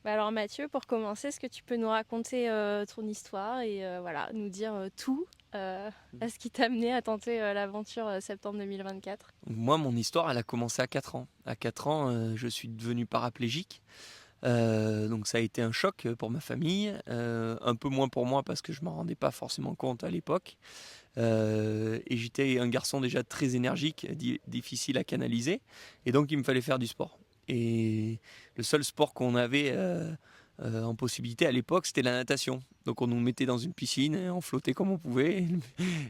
Bah alors Mathieu, pour commencer, est-ce que tu peux nous raconter ton histoire et voilà, nous dire tout à ce qui t'a amené à tenter l'aventure septembre 2024? Moi, mon histoire, elle a commencé à 4 ans. À 4 ans, je suis devenu paraplégique. Donc ça a été un choc pour ma famille, un peu moins pour moi parce que je ne m'en rendais pas forcément compte à l'époque. Et j'étais un garçon déjà très énergique, difficile à canaliser. Et donc il me fallait faire du sport. Et le seul sport qu'on avait en possibilité à l'époque, c'était la natation. Donc on nous mettait dans une piscine, et on flottait comme on pouvait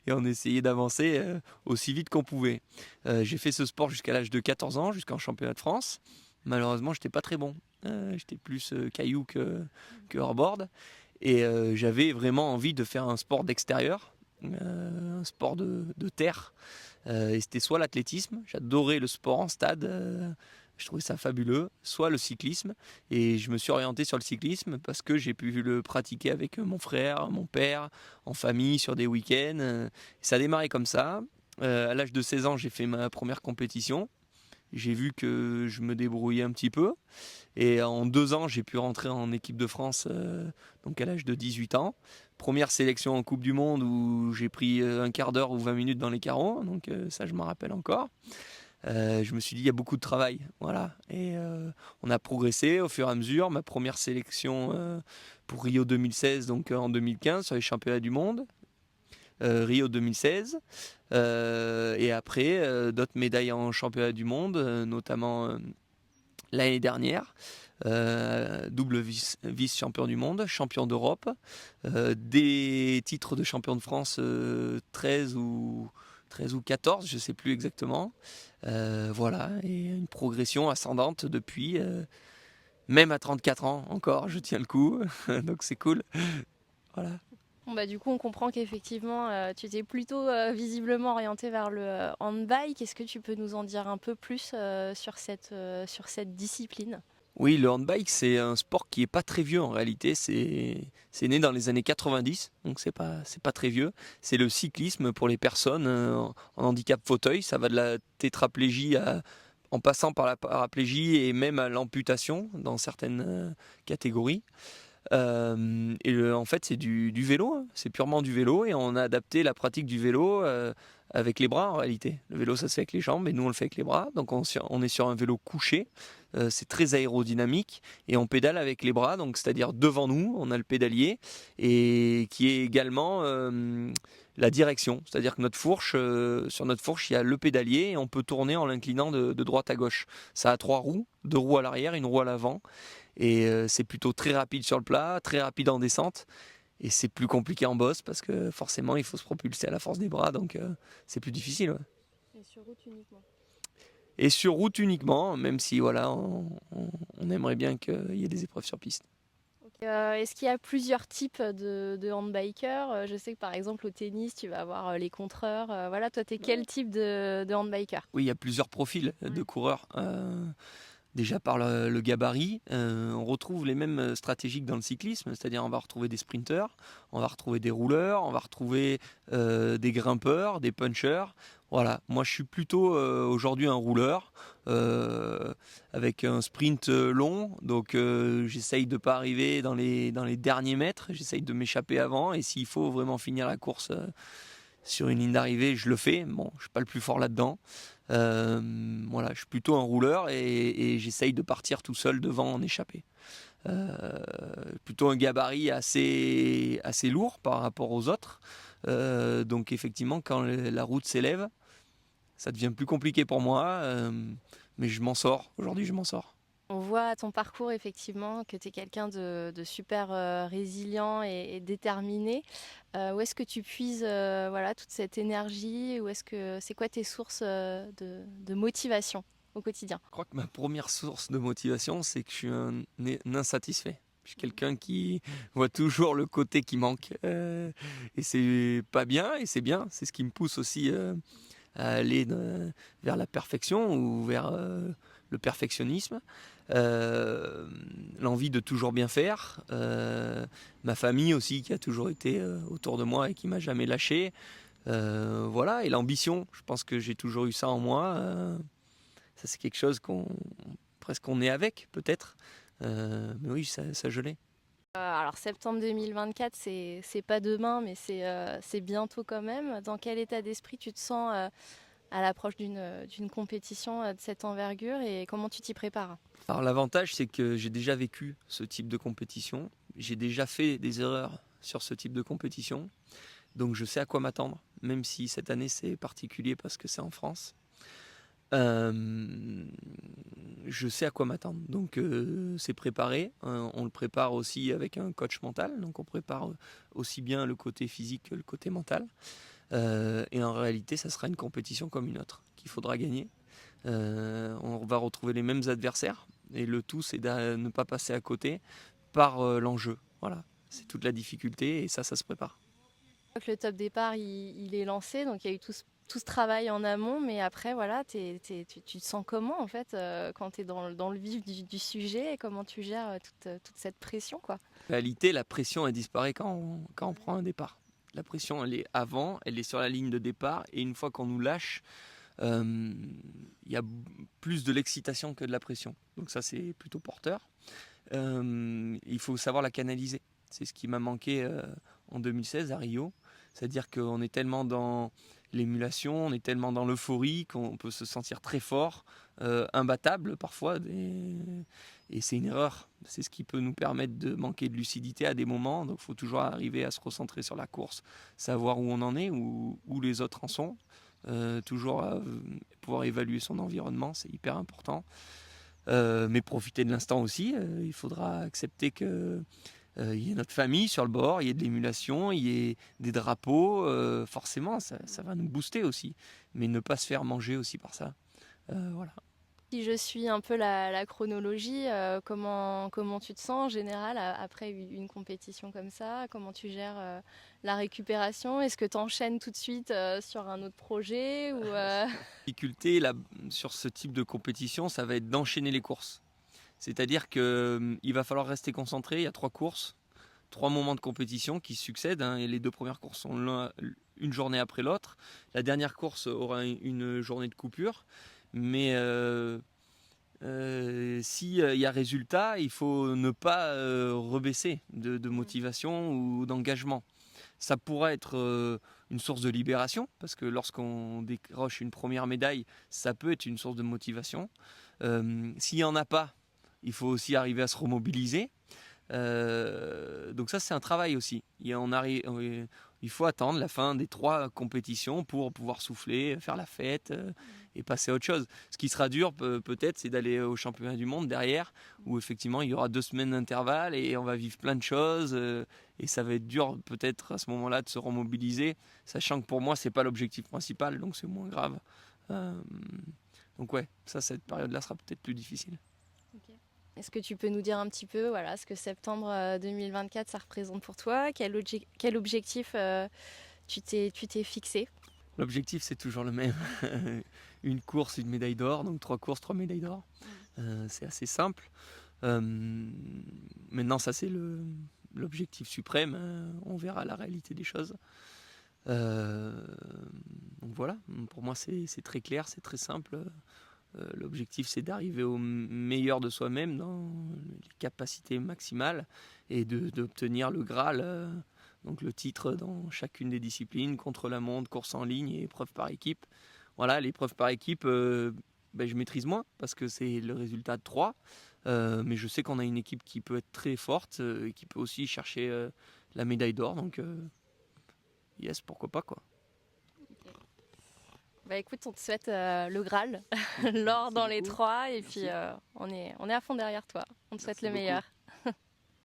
et on essayait d'avancer aussi vite qu'on pouvait. J'ai fait ce sport jusqu'à l'âge de 14 ans, jusqu'en championnat de France. Malheureusement, j'étais pas très bon. J'étais plus caillou que hors-board. Et j'avais vraiment envie de faire un sport d'extérieur, un sport de terre. Et c'était soit l'athlétisme, j'adorais le sport en stade, je trouvais ça fabuleux, soit le cyclisme. Et je me suis orienté sur le cyclisme parce que j'ai pu le pratiquer avec mon frère, mon père, en famille, sur des week-ends. Ça a démarré comme ça. À l'âge de 16 ans, j'ai fait ma première compétition. J'ai vu que je me débrouillais un petit peu. Et en 2 ans, j'ai pu rentrer en équipe de France, donc à l'âge de 18 ans. Première sélection en Coupe du Monde où j'ai pris un quart d'heure ou 20 minutes dans les carreaux, donc ça je m'en rappelle encore. Je me suis dit, il y a beaucoup de travail, voilà. Et on a progressé au fur et à mesure. Ma première sélection pour Rio 2016, donc en 2015, sur les championnats du monde. Rio 2016. Et après, d'autres médailles en championnat du monde, notamment l'année dernière. Double vice-champion du monde, champion d'Europe, des titres de champion de France 13 ou 14, je ne sais plus exactement. Voilà, et une progression ascendante depuis, même à 34 ans encore, je tiens le coup, donc c'est cool. Voilà. Bon, bah, du coup, on comprend qu'effectivement, tu t'es plutôt visiblement orienté vers le handbike. Est-ce que tu peux nous en dire un peu plus sur cette discipline? Oui, le handbike, c'est un sport qui est pas très vieux en réalité. C'est né dans les années 90, donc c'est pas très vieux. C'est le cyclisme pour les personnes en handicap fauteuil. Ça va de la tétraplégie en passant par la paraplégie et même à l'amputation dans certaines catégories. En fait, c'est du vélo, hein. C'est purement du vélo et on a adapté la pratique du vélo avec les bras en réalité. Le vélo, ça se fait avec les jambes et nous, on le fait avec les bras. Donc, on est sur un vélo couché. C'est très aérodynamique et on pédale avec les bras, donc c'est-à-dire devant nous, on a le pédalier et qui est également la direction. C'est-à-dire que sur notre fourche, il y a le pédalier et on peut tourner en l'inclinant de droite à gauche. Ça a 3 roues, 2 roues à l'arrière, une roue à l'avant. Et c'est plutôt très rapide sur le plat, très rapide en descente. Et c'est plus compliqué en bosse parce que forcément il faut se propulser à la force des bras, donc c'est plus difficile. Ouais. Et sur route uniquement. Et sur route uniquement, même si voilà, on aimerait bien qu'il y ait des épreuves sur piste. Est-ce qu'il y a plusieurs types de handbikers? Je sais que par exemple au tennis, tu vas avoir les contreurs. Voilà, toi, t'es quel type de handbiker? Oui, il y a plusieurs profils de coureurs. Déjà par le gabarit, on retrouve les mêmes stratégies que dans le cyclisme, c'est-à-dire on va retrouver des sprinteurs, on va retrouver des rouleurs, on va retrouver des grimpeurs, des punchers. Voilà, moi je suis plutôt aujourd'hui un rouleur avec un sprint long, donc j'essaye de ne pas arriver dans les derniers mètres, j'essaye de m'échapper avant et s'il faut vraiment finir la course sur une ligne d'arrivée, je le fais. Bon, je suis pas le plus fort là-dedans. Voilà, je suis plutôt un rouleur et j'essaye de partir tout seul devant en échappée. Plutôt un gabarit assez lourd par rapport aux autres. Donc effectivement, quand la route s'élève, ça devient plus compliqué pour moi. Mais je m'en sors. Aujourd'hui, je m'en sors. On voit à ton parcours effectivement que tu es quelqu'un de super résilient et déterminé. Où est-ce que tu puises voilà, toute cette énergie? C'est quoi tes sources de motivation au quotidien? Je crois que ma première source de motivation, c'est que je suis un insatisfait. Je suis quelqu'un qui voit toujours le côté qui manque. Et c'est pas bien, et c'est bien. C'est ce qui me pousse aussi à aller vers la perfection ou vers le perfectionnisme. Euh, L'envie de toujours bien faire. Ma famille aussi, qui a toujours été autour de moi et qui m'a jamais lâché. Voilà, et l'ambition. Je pense que j'ai toujours eu ça en moi. Ça, c'est quelque chose presque on est avec, peut-être. Mais oui, ça je l'ai. Alors septembre 2024, c'est pas demain, mais c'est bientôt quand même. Dans quel état d'esprit tu te sens à l'approche d'une compétition de cette envergure et comment tu t'y prépares? Alors l'avantage, c'est que j'ai déjà vécu ce type de compétition. J'ai déjà fait des erreurs sur ce type de compétition. Donc je sais à quoi m'attendre, même si cette année c'est particulier parce que c'est en France. Euh, je sais à quoi m'attendre. Donc c'est préparé. On le prépare aussi avec un coach mental. Donc on prépare aussi bien le côté physique que le côté mental. Et en réalité, ça sera une compétition comme une autre qu'il faudra gagner. On va retrouver les mêmes adversaires. Et le tout, c'est de ne pas passer à côté par l'enjeu. Voilà, c'est toute la difficulté et ça se prépare. Le top départ, il est lancé, donc il y a eu tout ce travail en amont, mais après, voilà, tu te sens comment en fait quand tu es dans le vif du sujet et comment tu gères toute cette pression, quoi? En réalité, la pression, elle disparaît quand on prend un départ. La pression, elle est avant, elle est sur la ligne de départ, et une fois qu'on nous lâche, il y a plus de l'excitation que de la pression. Donc ça, c'est plutôt porteur. Il faut savoir la canaliser. C'est ce qui m'a manqué en 2016 à Rio. C'est-à-dire qu'on est tellement dans l'émulation, on est tellement dans l'euphorie qu'on peut se sentir très fort, imbattable parfois. Et c'est une erreur. C'est ce qui peut nous permettre de manquer de lucidité à des moments. Donc il faut toujours arriver à se recentrer sur la course, savoir où on en est, où les autres en sont. Toujours pouvoir évaluer son environnement, c'est hyper important. Mais profiter de l'instant aussi. Il faudra accepter que il y ait notre famille sur le bord, il y ait de l'émulation, il y ait des drapeaux. Forcément, ça va nous booster aussi. Mais ne pas se faire manger aussi par ça. Voilà. Si je suis un peu la chronologie, comment tu te sens en général après une compétition comme ça? Comment tu gères la récupération? Est-ce que tu enchaînes tout de suite sur un autre projet ou La difficulté là, sur ce type de compétition, ça va être d'enchaîner les courses. C'est-à-dire qu'il va falloir rester concentré. Il y a 3 courses, 3 moments de compétition qui succèdent. Hein, et les 2 premières courses sont une journée après l'autre. La dernière course aura une journée de coupure. Mais s'il y a résultat, il faut ne pas rebaisser de motivation ou d'engagement. Ça pourrait être une source de libération, parce que lorsqu'on décroche une première médaille, ça peut être une source de motivation. S'il n'y en a pas, il faut aussi arriver à se remobiliser. Donc ça, c'est un travail aussi. Il faut attendre la fin des 3 compétitions pour pouvoir souffler, faire la fête et passer à autre chose. Ce qui sera dur peut-être, c'est d'aller au championnat du monde derrière, où effectivement il y aura 2 semaines d'intervalle et on va vivre plein de choses. Et ça va être dur peut-être à ce moment-là de se remobiliser, sachant que pour moi, c'est pas l'objectif principal, donc c'est moins grave. Euh, donc ouais, cette période-là sera peut-être plus difficile. Ok. Est-ce que tu peux nous dire un petit peu voilà, ce que septembre 2024 ça représente pour toi? Quel objectif tu t'es fixé? L'objectif, c'est toujours le même. Une course, une médaille d'or. Donc 3 courses, 3 médailles d'or. C'est assez simple. Maintenant, ça, c'est l'objectif suprême. On verra la réalité des choses. Donc voilà, pour moi, c'est très clair, c'est très simple. L'objectif, c'est d'arriver au meilleur de soi-même dans les capacités maximales et d'obtenir le Graal. Donc le titre dans chacune des disciplines, contre-la-montre, course en ligne et épreuve par équipe. Voilà, l'épreuve par équipe, je maîtrise moins parce que c'est le résultat de 3. Mais je sais qu'on a une équipe qui peut être très forte et qui peut aussi chercher la médaille d'or. Donc, yes, pourquoi pas quoi. Bah écoute, on te souhaite le Graal, l'or dans les 3 et puis on est à fond derrière toi. On te souhaite le meilleur.